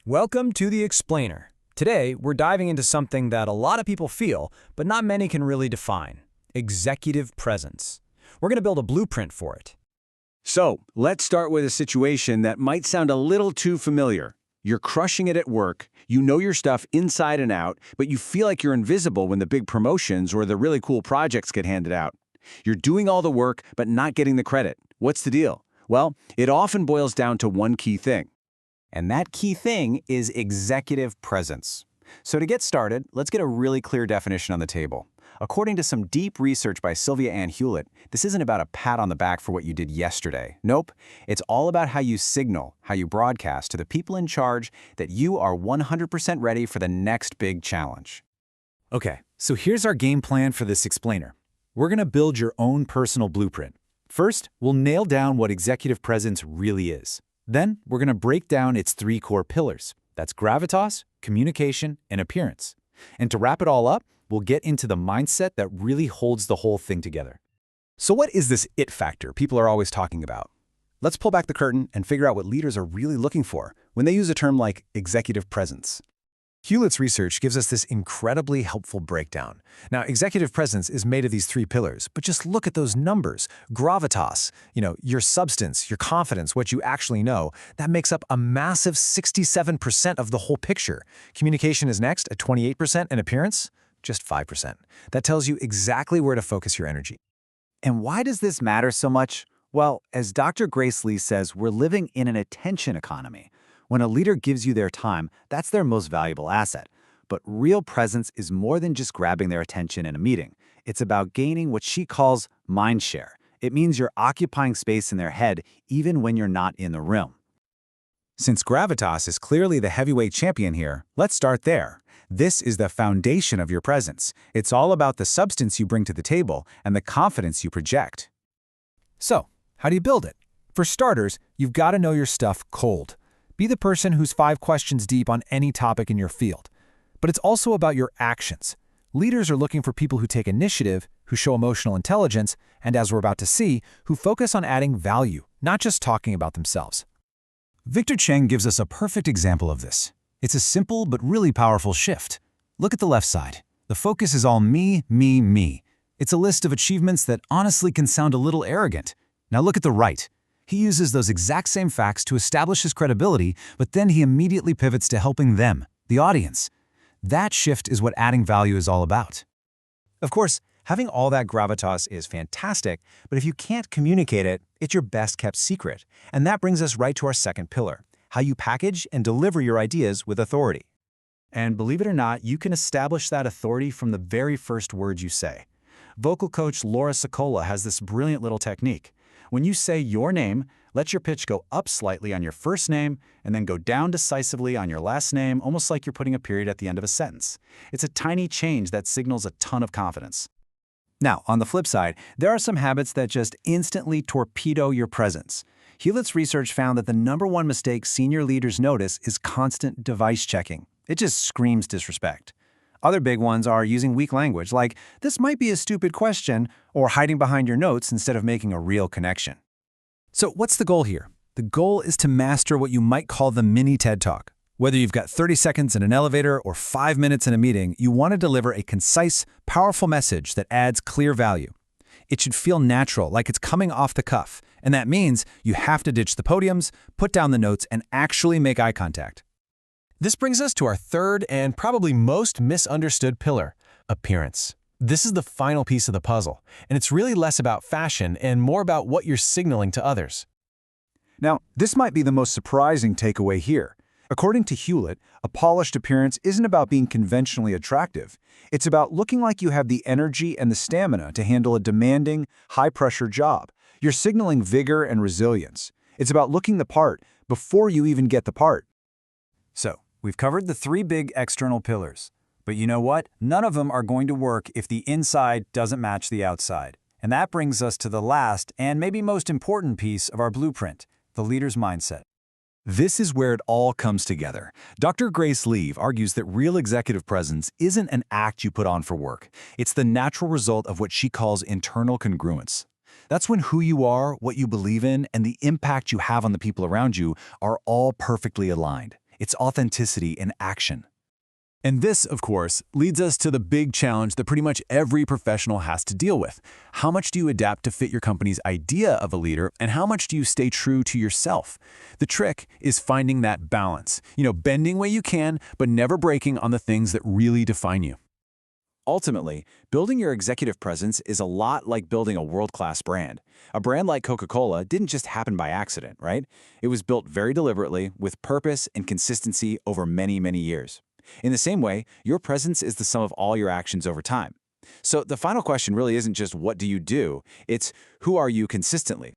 Welcome to The Explainer. Today, we're diving into something that a lot of people feel, but not many can really define: executive presence. We're going to build a blueprint for it. So, let's start with a situation that might sound a little too familiar. You're crushing it at work, you know your stuff inside and out, but you feel like you're invisible when the big promotions or the really cool projects get handed out. You're doing all the work, but not getting the credit. What's the deal? Well, it often boils down to one key thing. And that key thing is executive presence. So to get started, let's get a really clear definition on the table. According to some deep research by Sylvia Ann Hewlett, this isn't about a pat on the back for what you did yesterday. Nope, it's all about how you signal, how you broadcast to the people in charge that you are 100% ready for the next big challenge. Okay, so here's our game plan for this explainer. We're going to build your own personal blueprint. First, we'll nail down what executive presence really is. Then, we're going to break down its three core pillars. That's gravitas, communication, and appearance. And to wrap it all up, we'll get into the mindset that really holds the whole thing together. So what is this it factor people are always talking about? Let's pull back the curtain and figure out what leaders are really looking for when they use a term like executive presence. Hewlett's research gives us this incredibly helpful breakdown. Now, executive presence is made of these three pillars, but just look at those numbers. Gravitas, your substance, your confidence, what you actually know, that makes up a massive 67% of the whole picture. Communication is next at 28%, and appearance, just 5%. That tells you exactly where to focus your energy. And why does this matter so much? Well, as Dr. Grace Lee says, we're living in an attention economy. When a leader gives you their time, that's their most valuable asset. But real presence is more than just grabbing their attention in a meeting. It's about gaining what she calls mind share. It means you're occupying space in their head even when you're not in the room. Since gravitas is clearly the heavyweight champion here, let's start there. This is the foundation of your presence. It's all about the substance you bring to the table and the confidence you project. So, how do you build it? For starters, you've got to know your stuff cold. Be the person who's 5 questions deep on any topic in your field. But it's also about your actions. Leaders are looking for people who take initiative, who show emotional intelligence, and as we're about to see, who focus on adding value, not just talking about themselves. Victor Cheng gives us a perfect example of this. It's a simple but really powerful shift. Look at the left side. The focus is all me, me, me. It's a list of achievements that honestly can sound a little arrogant. Now look at the right. He uses those exact same facts to establish his credibility, but then he immediately pivots to helping them, the audience. That shift is what adding value is all about. Of course, having all that gravitas is fantastic, but if you can't communicate it, it's your best-kept secret. And that brings us right to our second pillar: how you package and deliver your ideas with authority. And believe it or not, you can establish that authority from the very first words you say. Vocal coach Laura Sokola has this brilliant little technique. When you say your name, let your pitch go up slightly on your first name and then go down decisively on your last name, almost like you're putting a period at the end of a sentence. It's a tiny change that signals a ton of confidence. Now, on the flip side, there are some habits that just instantly torpedo your presence. Hewlett's research found that the #1 mistake senior leaders notice is constant device checking. It just screams disrespect. Other big ones are using weak language, like, "This might be a stupid question," or hiding behind your notes instead of making a real connection. So what's the goal here? The goal is to master what you might call the mini TED Talk. Whether you've got 30 seconds in an elevator or 5 minutes in a meeting, you want to deliver a concise, powerful message that adds clear value. It should feel natural, like it's coming off the cuff, and that means you have to ditch the podiums, put down the notes, and actually make eye contact. This brings us to our third and probably most misunderstood pillar: appearance. This is the final piece of the puzzle, and it's really less about fashion and more about what you're signaling to others. Now, this might be the most surprising takeaway here. According to Hewlett, a polished appearance isn't about being conventionally attractive. It's about looking like you have the energy and the stamina to handle a demanding, high-pressure job. You're signaling vigor and resilience. It's about looking the part before you even get the part. So, we've covered the 3 big external pillars. But you know what? None of them are going to work if the inside doesn't match the outside. And that brings us to the last and maybe most important piece of our blueprint: the leader's mindset. This is where it all comes together. Dr. Grace Lee argues that real executive presence isn't an act you put on for work. It's the natural result of what she calls internal congruence. That's when who you are, what you believe in, and the impact you have on the people around you are all perfectly aligned. It's authenticity in action. And this, of course, leads us to the big challenge that pretty much every professional has to deal with. How much do you adapt to fit your company's idea of a leader, and how much do you stay true to yourself? The trick is finding that balance. Bending where you can, but never breaking on the things that really define you. Ultimately, building your executive presence is a lot like building a world-class brand. A brand like Coca-Cola didn't just happen by accident, right? It was built very deliberately, with purpose and consistency over many, many years. In the same way, your presence is the sum of all your actions over time. So the final question really isn't just what do you do, it's who are you consistently?